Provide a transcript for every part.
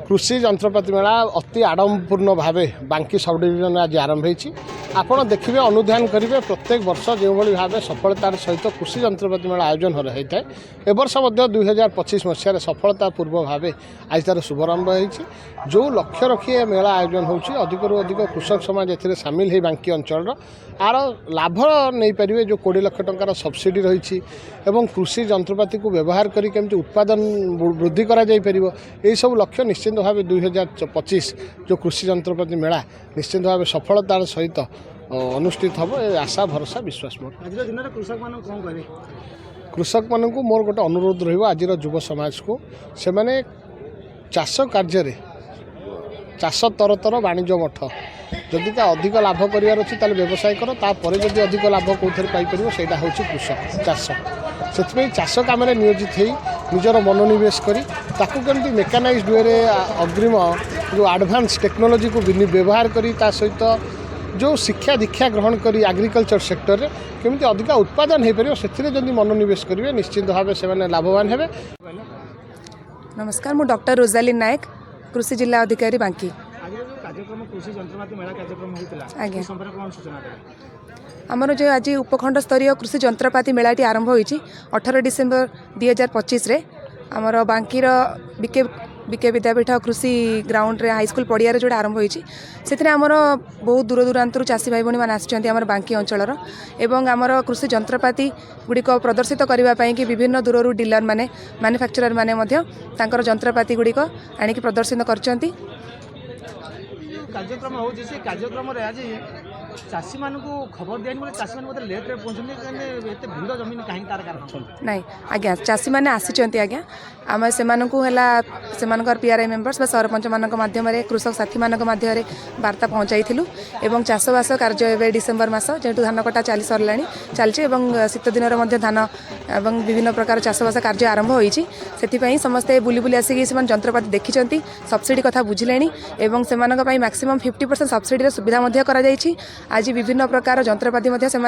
कृषि जंत्रपाति मेला अति आडंबरपूर्ण भाव बांकी सब डिविजन आज आरंभ होती। आपड़ देखिए अनुधान करेंगे प्रत्येक वर्ष जो भाव सफलतार सहित कृषि जंत्रपाति मेला आयोजन होता है। ए वर्ष 2025 मसीह सफलता पूर्व भाव आज तार शुभारंभ होती। जो लक्ष्य रखी मेला आयोजन होती अधिकरू अधिक कृषक समाज ए सामिल हो बांकी अंचल आर लाभ नहीं पारे जो 20 लाख टंकार सब्सिडी रही कृषि जंत्रपाति को व्यवहार करके उत्पादन वृद्धि करा जाई परिबो। यही सब लक्ष्य निश्चित भाव 2025 जो कृषि जंत्रपाति मेला निश्चित भाव सफलतार सहित अनुष्ठित हम आशा भरोसा विश्वास मोर। कृषक मान मोर गोटे अनुरोध रही युव समाज को से माने चाष कार्य चाष तरतर वाणिज्य मठ जदि अधिक लाभ करार अच्छी व्यवसाय कर तापर जदि अधिक लाभ कौन पाइपर से कृषक चाष से चाष कम नियोजित हो निजर मनोनिवेश करी करी मेकानाइज्ड वे अग्रिम जो एडवांस टेक्नोलोजी को व्यवहार करी सहित जो शिक्षा दीक्षा ग्रहण करी एग्रीकल्चर सेक्टर रे केमती अधिक उत्पादन हो पार से मनोनिवेश करेंगे निश्चित भाव से लाभवान हे। नमस्कार मु डॉक्टर रोजालिन नायक कृषि जिला अधिकारी बांकी। आमर जो आज उपखंड स्तरीय कृषि जंत्रपाति मेलाटी आरंभ होती 18 डिसेम्बर 2025 रे आमर बांकीर बीके विद्यापीठ कृषि ग्राउंड रे हाईस्कूल पड़िया जो आरंभ होती से आमर बहुत दूर दूरांतर चाषी भाई भाई मैंने आमर बांकी अंचल एवं आमर कृषि जंत्रपाति गुड़िक प्रदर्शित करने कि विभिन्न दूर डीलर माने मैन्युफैक्चरर माने जंत्रपाति गुड़िक आणिक प्रदर्शित करछंती। कार्यक्रम हो कार्यक्रम आज चाषी मान खबर दिया चाषी मैंने लेट रे पहुँचते भिड़ जमीन कहीं तार कारण नाई आज्ञा चाषी मैंने आसिचंती आज्ञा आम से पीआरआई मेंबर्स बा सरपंच मान माध्यम कृषक साथी मान माध्यम वार्ता पहुँचाइलु एवं चाषबास कार्य ए डिसेम्बर मास जेहेतु धान कटा चली सरला चलती शीत दिन धान एवं विभिन्न प्रकार चाषबास कार्य आरंभ होती से समस्ते बुली बुली आसिक जंत्रपाति देखी सब्सिडी कथा बुझिले से मैक्सिमम 50% सब्सिडी सुविधा करा आज विभिन्न प्रकार जंत्रपाति से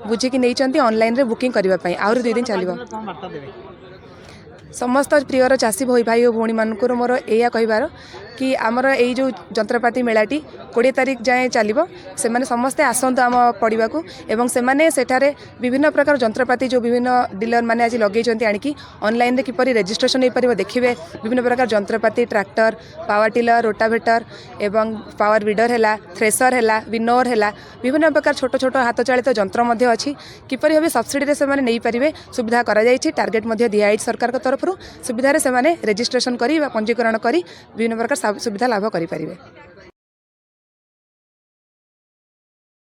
बुझिकी नहीं ऑनलाइन रे बुकिंग करने आहरी 2 दिन चलो। समस्त प्रियर चाषी भाई और भौणी मानक मोर या कहबार कि आमर यही जो जंत्रपाति मेलाटी 20 तारिख जाए चलो से समस्ते आसतु आम पड़ा को एवं से विभिन्न प्रकार जंत्रपाति जो विभिन्न डीलर मैंने आज लगे आणिकी ऑनलाइन रे किपरि रजिस्ट्रेशन हो पार देखिए विभिन्न प्रकार जंत्रपाति ट्रैक्टर पावर टिलर रोटावेटर एवं पावर विडर है थ्रेसर है विनोर है विभिन्न प्रकार छोट छोट हाथ चलित जंत्र अच्छी किपरि भाव सब्सिडी से नहीं पारे सुविधा टार्गेट दिखाई सरकार तरफ सुविधा से रजिस्ट्रेशन करी पंजीकरण करी विभिन्न प्रकार सुविधा लाभ करें।